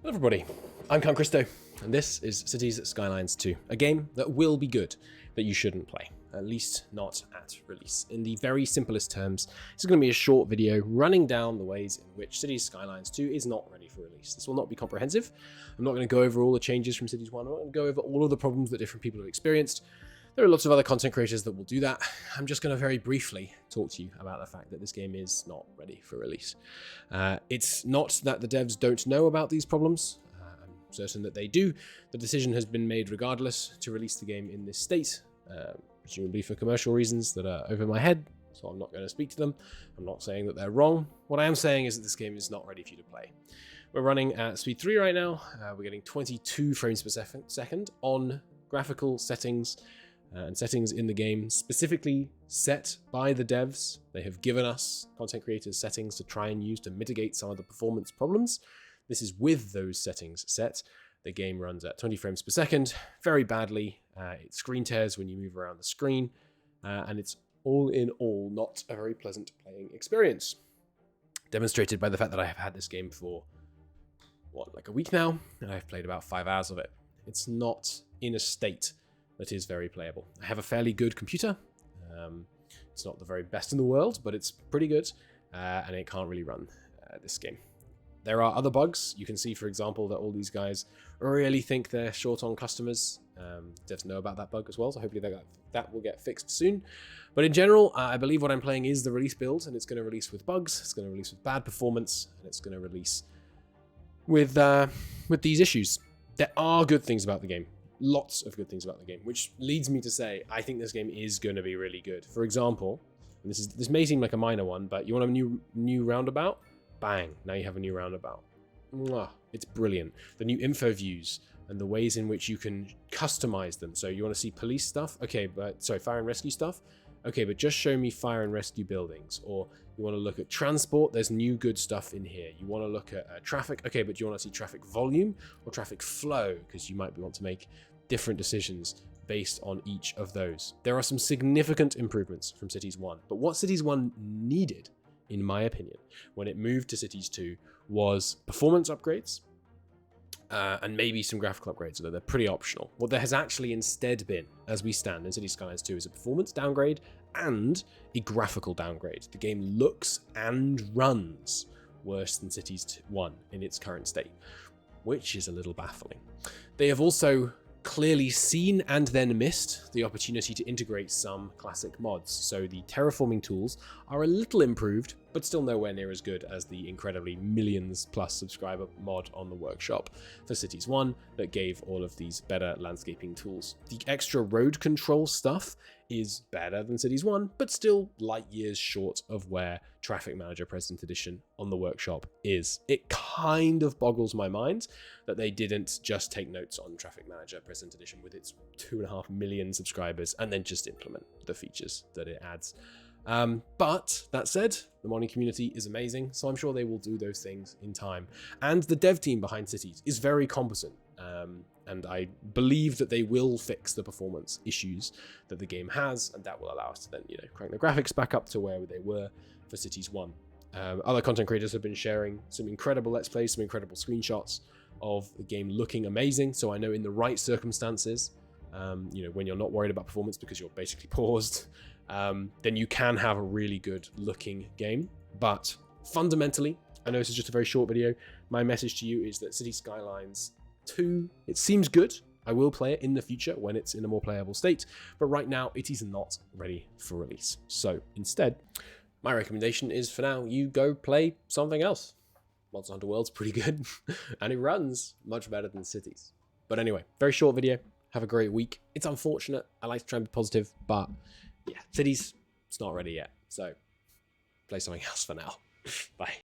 Hello everybody, I'm Count Christo, and this is Cities Skylines 2, a game that will be good, but you shouldn't play, at least not at release. In the very simplest terms, this is going to be a short video running down the ways in which Cities Skylines 2 is not ready for release. This will not be comprehensive. I'm not going to go over all the changes from Cities 1, I'm not going to go over all of the problems that different people have experienced. There are lots of other content creators that will do that. I'm just going to very briefly talk to you about the fact that this game is not ready for release. It's not that the devs don't know about these problems. I'm certain that they do. The decision has been made regardless to release the game in this state, presumably for commercial reasons that are over my head, so I'm not going to speak to them. I'm not saying that they're wrong. What I am saying is that this game is not ready for you to play. We're running at speed 3 right now. We're getting 22 frames per second on graphical settings, and settings in the game specifically set by the devs. They have given us, content creators, settings to try and use to mitigate some of the performance problems. This is with those settings set. The game runs at 20 frames per second, very badly. It screen tears when you move around the screen, and it's all in all not a very pleasant playing experience. Demonstrated by the fact that I have had this game for, like a week now, and I've played about 5 hours of it. It's not in a state that is very playable. I have a fairly good computer. It's not the very best in the world, but it's pretty good, and it can't really run this game. There are other bugs. You can see, for example, that all these guys really think they're short on customers. Devs know about that bug as well, so hopefully that will get fixed soon. But in general, I believe what I'm playing is the release build, and it's going to release with bugs, it's going to release with bad performance, and it's going to release with these issues. There are good things about the game. Lots of good things about the game, which leads me to say I think this game is going to be really good. For example, and this may seem like a minor one, but you want a new roundabout? Bang! Now you have a new roundabout. Mwah, it's brilliant. The new info views and the ways in which you can customize them. So you want to see police stuff? Okay, fire and rescue stuff? Okay, but just show me fire and rescue buildings. Or you want to look at transport? There's new good stuff in here. You want to look at traffic? Okay, but do you want to see traffic volume or traffic flow? Because you might want to make different decisions based on each of those. There are some significant improvements from Cities 1, but what Cities 1 needed, in my opinion, when it moved to Cities 2 was performance upgrades and maybe some graphical upgrades, although they're pretty optional. What there has actually instead been, as we stand in Cities Skylines 2, is a performance downgrade and a graphical downgrade. The game looks and runs worse than Cities 1 in its current state, which is a little baffling. They have also clearly seen and then missed the opportunity to integrate some classic mods. So the terraforming tools are a little improved, but still nowhere near as good as the incredibly millions plus subscriber mod on the workshop for Cities 1 that gave all of these better landscaping tools. The extra road control stuff is better than Cities 1, but still light years short of where Traffic Manager President Edition on the workshop is. It kind of boggles my mind that they didn't just take notes on Traffic Manager President Edition with its 2.5 million subscribers and then just implement the features that it adds. But that said, the modding community is amazing, so I'm sure they will do those things in time. And the dev team behind Cities is very competent, and I believe that they will fix the performance issues that the game has, and that will allow us to then, crank the graphics back up to where they were for Cities 1. Other content creators have been sharing some incredible Let's Plays, some incredible screenshots of the game looking amazing, so I know in the right circumstances, when you're not worried about performance because you're basically paused, then you can have a really good looking game. But fundamentally, I know this is just a very short video, my message to you is that Cities Skylines 2, it seems good. I will play it in the future when it's in a more playable state, but right now it is not ready for release. So instead, my recommendation is for now, you go play something else. Monster Hunter World's pretty good, and it runs much better than Cities. But anyway, very short video. Have a great week. It's unfortunate. I like to try and be positive, but yeah, Cities, it's not ready yet. So play something else for now. Bye.